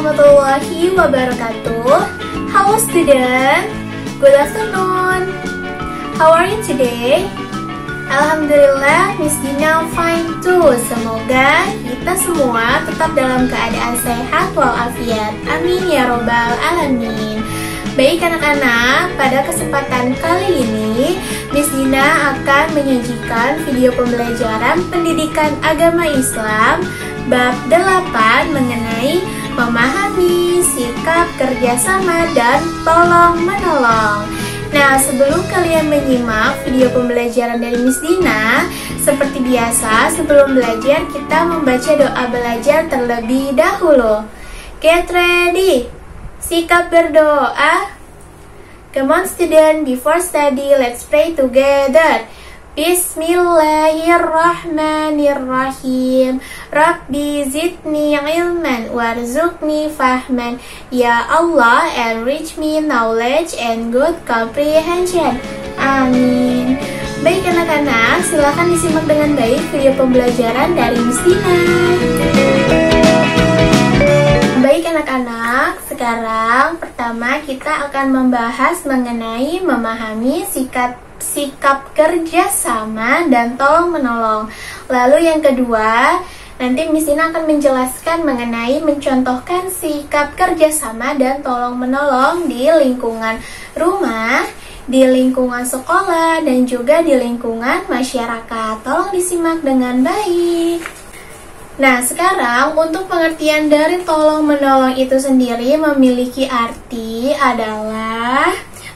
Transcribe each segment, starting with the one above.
warahmatullahi wabarakatuh. Hello student, good afternoon. How are you today? Alhamdulillah, Miss Dina fine too. Semoga kita semua tetap dalam keadaan sehat walafiat. Amin ya robbal alamin. Baik anak-anak, pada kesempatan kali ini Miss Dina akan menyajikan video pembelajaran pendidikan agama Islam bab 8 mengenai memahami sikap kerjasama dan tolong-menolong. Nah, sebelum kalian menyimak video pembelajaran dari Miss Dina, seperti biasa sebelum belajar kita membaca doa belajar terlebih dahulu. Get ready! Sikap berdoa. Come on student, before study, let's pray together. Bismillahirrahmanirrahim. Rabbi zidni ilman warzuqni fahman. Ya Allah, enrich me knowledge and good comprehension. Amin. Baik anak-anak, silakan disimak dengan baik video pembelajaran dari Miss Dina. Baik anak-anak, sekarang pertama kita akan membahas mengenai memahami sikap kerjasama dan tolong-menolong. Lalu yang kedua, nanti Miss Dina akan menjelaskan mengenai mencontohkan sikap kerjasama dan tolong-menolong di lingkungan rumah, di lingkungan sekolah, dan juga di lingkungan masyarakat. Tolong disimak dengan baik. Nah, sekarang untuk pengertian dari tolong-menolong itu sendiri memiliki arti adalah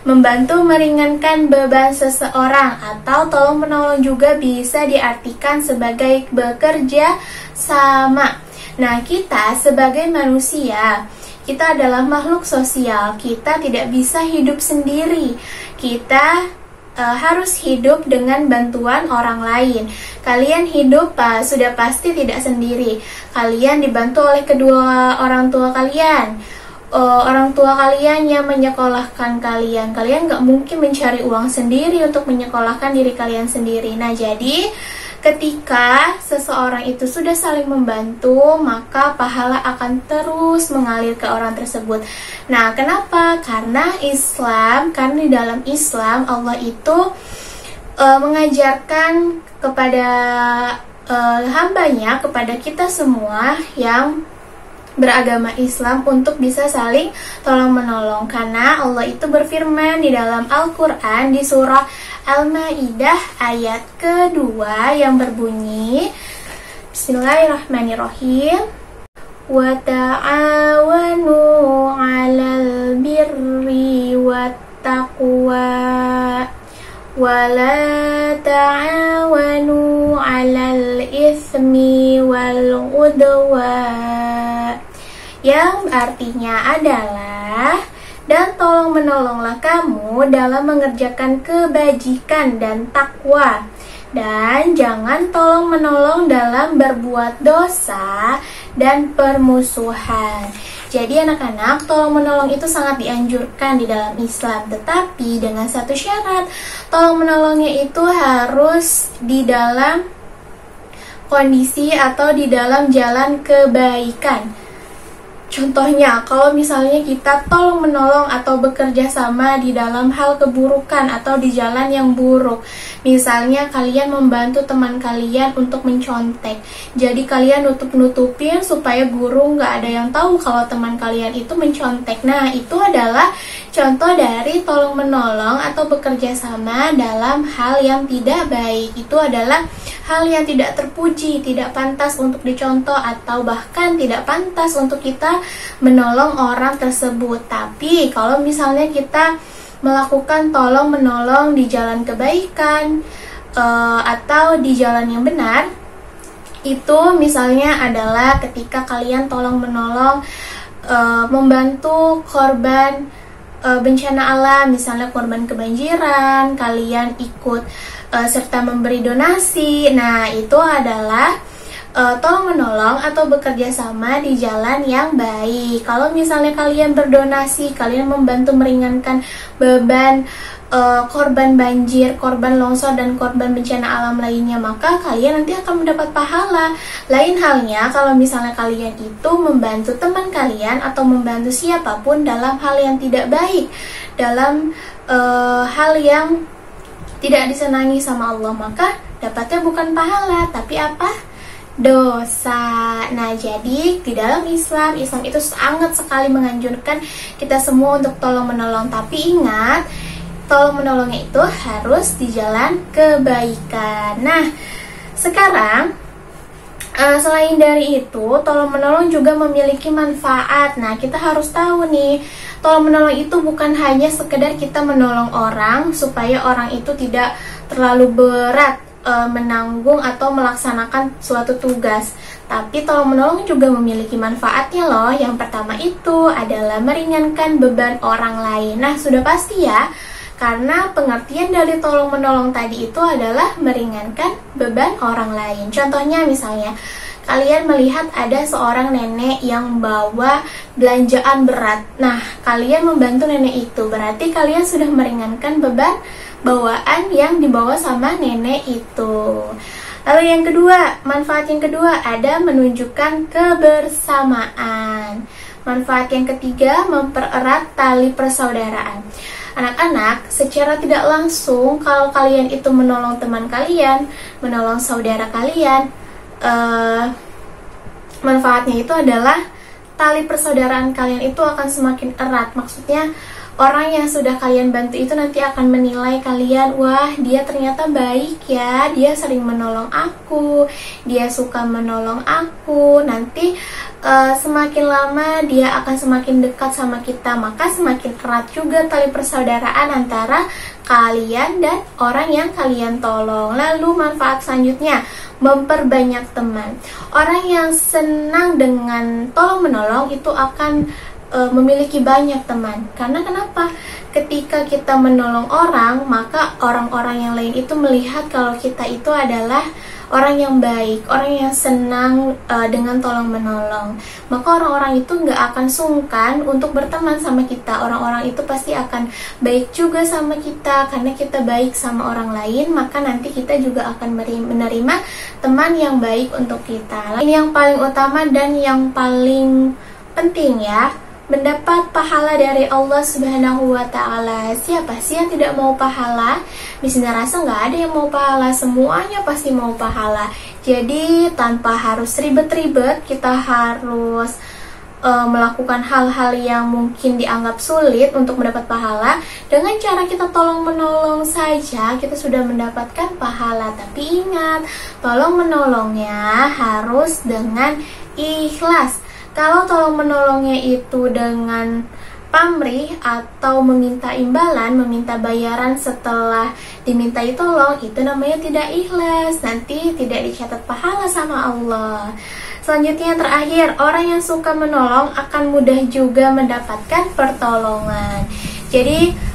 membantu meringankan beban seseorang, atau tolong-menolong juga bisa diartikan sebagai bekerja sama. Nah, kita sebagai manusia, kita adalah makhluk sosial, kita tidak bisa hidup sendiri. Kita harus hidup dengan bantuan orang lain. Kalian hidup sudah pasti tidak sendiri. Kalian dibantu oleh kedua orang tua kalian. Orang tua kalian yang menyekolahkan kalian. Kalian nggak mungkin mencari uang sendiri untuk menyekolahkan diri kalian sendiri. Nah, jadi ketika seseorang itu sudah saling membantu, maka pahala akan terus mengalir ke orang tersebut. Nah, kenapa? Karena di dalam Islam Allah itu mengajarkan kepada hambanya, kepada kita semua yang beragama Islam untuk bisa saling tolong-menolong. Karena Allah itu berfirman di dalam Al-Quran di surah Al-Maidah ayat kedua yang berbunyi, Bismillahirrahmanirrahim, wa ta'awanu 'alal birri wattaqwa wa la ta'awanu 'alal itsmi wal 'udwan, yang artinya adalah, dan tolong menolonglah kamu dalam mengerjakan kebajikan dan takwa, dan jangan tolong menolong dalam berbuat dosa dan permusuhan. Jadi anak-anak, tolong menolong itu sangat dianjurkan di dalam Islam, tetapi dengan satu syarat, tolong menolongnya itu harus di dalam kondisi atau di dalam jalan kebaikan. Contohnya, kalau misalnya kita tolong menolong atau bekerja sama di dalam hal keburukan atau di jalan yang buruk. Misalnya kalian membantu teman kalian untuk mencontek. Jadi kalian nutupin supaya guru nggak ada yang tahu kalau teman kalian itu mencontek. Nah, itu adalah contoh dari tolong menolong atau bekerja sama dalam hal yang tidak baik. Itu adalah hal yang tidak terpuji, tidak pantas untuk dicontoh, atau bahkan tidak pantas untuk kita menolong orang tersebut. Tapi kalau misalnya kita melakukan tolong menolong di jalan kebaikan atau di jalan yang benar, itu misalnya adalah ketika kalian tolong menolong membantu korban bencana alam, misalnya korban kebanjiran, kalian ikut serta memberi donasi. Nah, itu adalah tolong menolong atau bekerja sama di jalan yang baik. Kalau misalnya kalian berdonasi, kalian membantu meringankan beban korban banjir, korban longsor, dan korban bencana alam lainnya, maka kalian nanti akan mendapat pahala. Lain halnya kalau misalnya kalian itu membantu teman kalian atau membantu siapapun dalam hal yang tidak baik, dalam hal yang tidak disenangi sama Allah, maka dapatnya bukan pahala, tapi apa? Dosa. Nah, jadi di dalam Islam itu sangat sekali menganjurkan kita semua untuk tolong menolong. Tapi ingat, tolong menolongnya itu harus di jalan kebaikan. Nah, sekarang selain dari itu, tolong menolong juga memiliki manfaat. Nah, kita harus tahu nih, tolong menolong itu bukan hanya sekedar kita menolong orang supaya orang itu tidak terlalu berat menanggung atau melaksanakan suatu tugas. Tapi tolong menolong juga memiliki manfaatnya loh. Yang pertama itu adalah meringankan beban orang lain. Nah, sudah pasti ya, karena pengertian dari tolong menolong tadi itu adalah meringankan beban orang lain. Contohnya misalnya, kalian melihat ada seorang nenek yang bawa belanjaan berat. Nah, kalian membantu nenek itu, berarti kalian sudah meringankan beban bawaan yang dibawa sama nenek itu. Lalu yang kedua, manfaat yang kedua ada menunjukkan kebersamaan. Manfaat yang ketiga, mempererat tali persaudaraan. Anak-anak, secara tidak langsung kalau kalian itu menolong teman kalian, menolong saudara kalian, manfaatnya itu adalah tali persaudaraan kalian itu akan semakin erat. Maksudnya, orang yang sudah kalian bantu itu nanti akan menilai kalian, wah dia ternyata baik ya, dia sering menolong aku, dia suka menolong aku. Nanti semakin lama dia akan semakin dekat sama kita, maka semakin erat juga tali persaudaraan antara kalian dan orang yang kalian tolong. Lalu manfaat selanjutnya, memperbanyak teman. Orang yang senang dengan tolong menolong itu akan memiliki banyak teman. Karena kenapa? Ketika kita menolong orang, maka orang-orang yang lain itu melihat kalau kita itu adalah orang yang baik, orang yang senang dengan tolong menolong. Maka orang-orang itu nggak akan sungkan untuk berteman sama kita. Orang-orang itu pasti akan baik juga sama kita. Karena kita baik sama orang lain, maka nanti kita juga akan menerima teman yang baik untuk kita. Ini yang paling utama dan yang paling penting ya, mendapat pahala dari Allah Subhanahu wa Ta'ala. Siapa sih yang tidak mau pahala? Di sini rasa nggak ada yang mau pahala, semuanya pasti mau pahala. Jadi tanpa harus ribet-ribet, kita harus melakukan hal-hal yang mungkin dianggap sulit untuk mendapat pahala. Dengan cara kita tolong menolong saja, kita sudah mendapatkan pahala. Tapi ingat, tolong menolongnya harus dengan ikhlas. Kalau tolong menolongnya itu dengan pamrih atau meminta imbalan, meminta bayaran setelah dimintai tolong, itu namanya tidak ikhlas. Nanti tidak dicatat pahala sama Allah. Selanjutnya yang terakhir, orang yang suka menolong akan mudah juga mendapatkan pertolongan. Jadi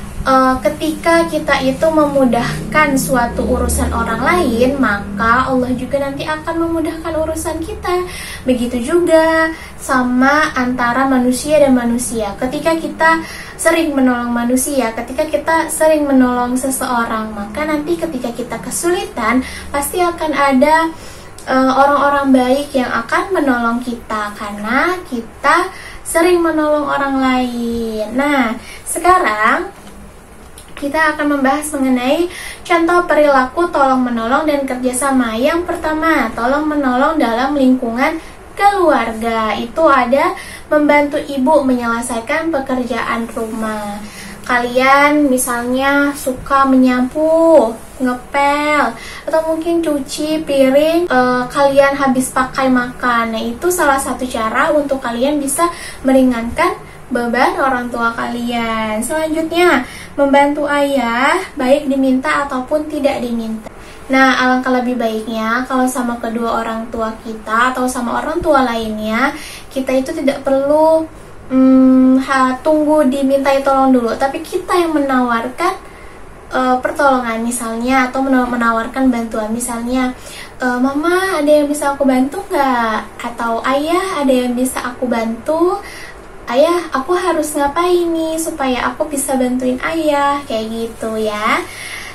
ketika kita itu memudahkan suatu urusan orang lain, maka Allah juga nanti akan memudahkan urusan kita. Begitu juga sama antara manusia dan manusia. Ketika kita sering menolong manusia, ketika kita sering menolong seseorang, maka nanti ketika kita kesulitan, pasti akan ada orang-orang baik yang akan menolong kita karena kita sering menolong orang lain. Nah, sekarang kita akan membahas mengenai contoh perilaku tolong menolong dan kerjasama. Yang pertama, tolong menolong dalam lingkungan keluarga. Itu ada membantu ibu menyelesaikan pekerjaan rumah. Kalian misalnya suka menyapu, ngepel, atau mungkin cuci piring kalian habis pakai makan. Nah, itu salah satu cara untuk kalian bisa meringankan beban orang tua kalian. Selanjutnya, membantu ayah, baik diminta ataupun tidak diminta. Nah, alangkah lebih baiknya kalau sama kedua orang tua kita atau sama orang tua lainnya, kita itu tidak perlu tunggu dimintai tolong dulu, tapi kita yang menawarkan pertolongan misalnya, atau menawarkan bantuan. Misalnya Mama, ada yang bisa aku bantu nggak? Atau ayah, ada yang bisa aku bantu? Ayah, aku harus ngapain nih supaya aku bisa bantuin ayah? Kayak gitu ya.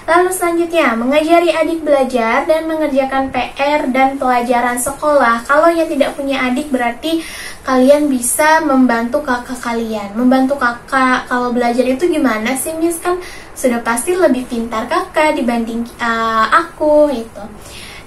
Lalu selanjutnya, mengajari adik belajar dan mengerjakan PR dan pelajaran sekolah. Kalau yang tidak punya adik berarti kalian bisa membantu kakak kalian. Membantu kakak kalau belajar itu gimana sih, Miss? Kan sudah pasti lebih pintar kakak dibanding aku itu.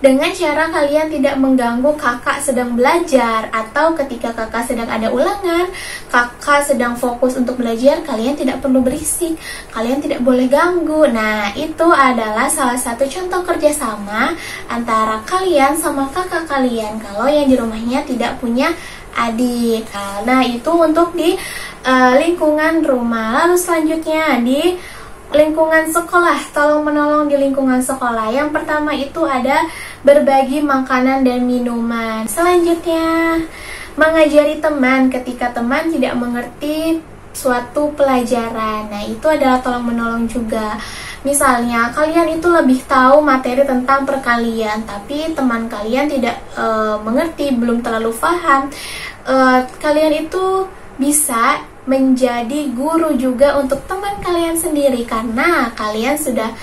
Dengan cara kalian tidak mengganggu kakak sedang belajar, atau ketika kakak sedang ada ulangan, kakak sedang fokus untuk belajar, kalian tidak perlu berisik, kalian tidak boleh ganggu. Nah, itu adalah salah satu contoh kerjasama antara kalian sama kakak kalian kalau yang di rumahnya tidak punya adik. Nah, itu untuk di lingkungan rumah. Lalu selanjutnya di lingkungan sekolah, tolong menolong di lingkungan sekolah. Yang pertama itu ada berbagi makanan dan minuman. Selanjutnya, mengajari teman ketika teman tidak mengerti suatu pelajaran. Nah, itu adalah tolong menolong juga. Misalnya, kalian itu lebih tahu materi tentang perkalian, tapi teman kalian tidak mengerti, belum terlalu paham. Kalian itu bisa menjadi guru juga untuk teman kalian sendiri karena kalian sudah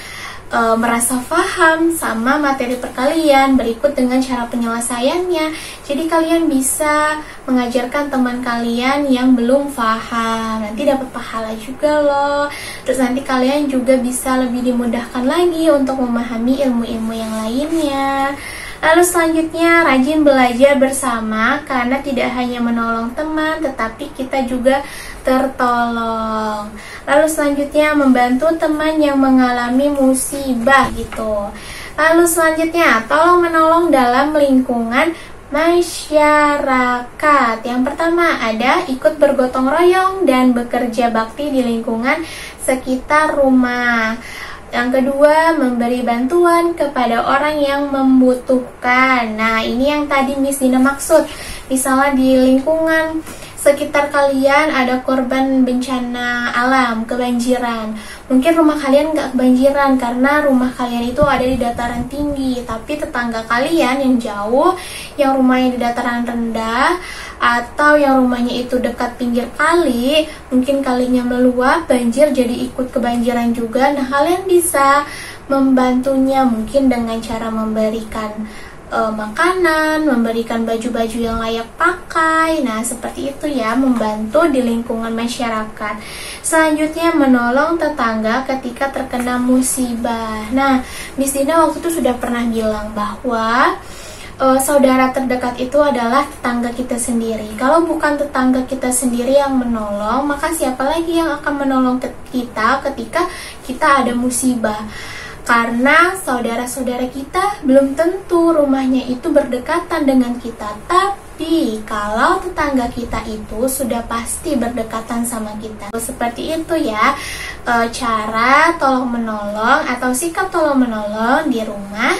merasa paham sama materi perkalian berikut dengan cara penyelesaiannya. Jadi kalian bisa mengajarkan teman kalian yang belum paham. Nanti dapat pahala juga loh. Terus nanti kalian juga bisa lebih dimudahkan lagi untuk memahami ilmu-ilmu yang lainnya. Lalu selanjutnya, rajin belajar bersama karena tidak hanya menolong teman, tetapi kita juga tertolong. Lalu selanjutnya, membantu teman yang mengalami musibah gitu. Lalu selanjutnya, tolong menolong dalam lingkungan masyarakat. Yang pertama ada ikut bergotong royong dan bekerja bakti di lingkungan sekitar rumah. Yang kedua, memberi bantuan kepada orang yang membutuhkan. Nah, ini yang tadi Miss Dina maksud. Misalnya di lingkungan sekitar kalian ada korban bencana alam, kebanjiran. Mungkin rumah kalian nggak kebanjiran karena rumah kalian itu ada di dataran tinggi, tapi tetangga kalian yang jauh, yang rumahnya di dataran rendah, atau yang rumahnya itu dekat pinggir kali, mungkin kalinya meluap, banjir jadi ikut kebanjiran juga. Nah, kalian bisa membantunya mungkin dengan cara memberikan makanan, memberikan baju-baju yang layak pakai. Nah, seperti itu ya, membantu di lingkungan masyarakat. Selanjutnya, menolong tetangga ketika terkena musibah. Nah, Miss Dina waktu itu sudah pernah bilang bahwa saudara terdekat itu adalah tetangga kita sendiri. Kalau bukan tetangga kita sendiri yang menolong, maka siapa lagi yang akan menolong kita ketika kita ada musibah? Karena saudara-saudara kita belum tentu rumahnya itu berdekatan dengan kita. Tapi kalau tetangga kita itu sudah pasti berdekatan sama kita. Seperti itu ya, cara tolong menolong atau sikap tolong menolong di rumah,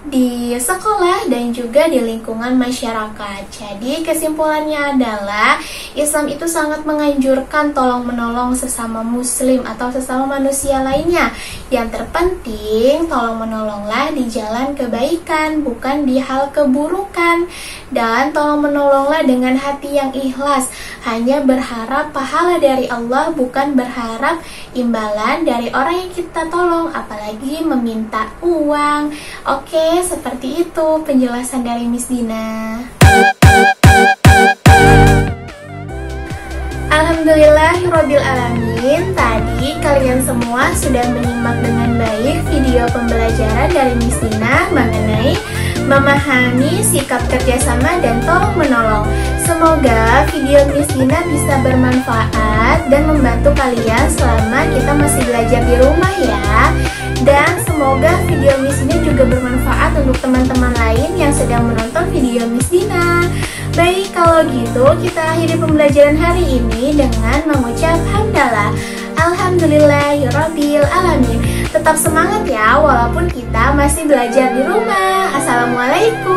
di sekolah, dan juga di lingkungan masyarakat. Jadi kesimpulannya adalah Islam itu sangat menganjurkan tolong menolong sesama muslim atau sesama manusia lainnya. Yang terpenting tolong menolonglah di jalan kebaikan, bukan di hal keburukan. Dan tolong menolonglah dengan hati yang ikhlas, hanya berharap pahala dari Allah, bukan berharap imbalan dari orang yang kita tolong, apalagi meminta uang. Oke, seperti itu penjelasan dari Miss Dina. Alhamdulillahirrabbilalamin. Tadi kalian semua sudah menyimak dengan baik video pembelajaran dari Miss Dina mengenai memahami sikap kerjasama dan tolong menolong. Semoga video Miss Dina bisa bermanfaat dan membantu kalian selama kita masih belajar di rumah ya. Dan semoga video Miss Dina juga bermanfaat untuk teman-teman lain yang sedang menonton video Miss Dina. Baik, kalau gitu kita akhiri pembelajaran hari ini dengan mengucap hamdalah. Alhamdulillahirabbil alamin. Tetap semangat ya walaupun kita masih belajar di rumah. Assalamualaikum.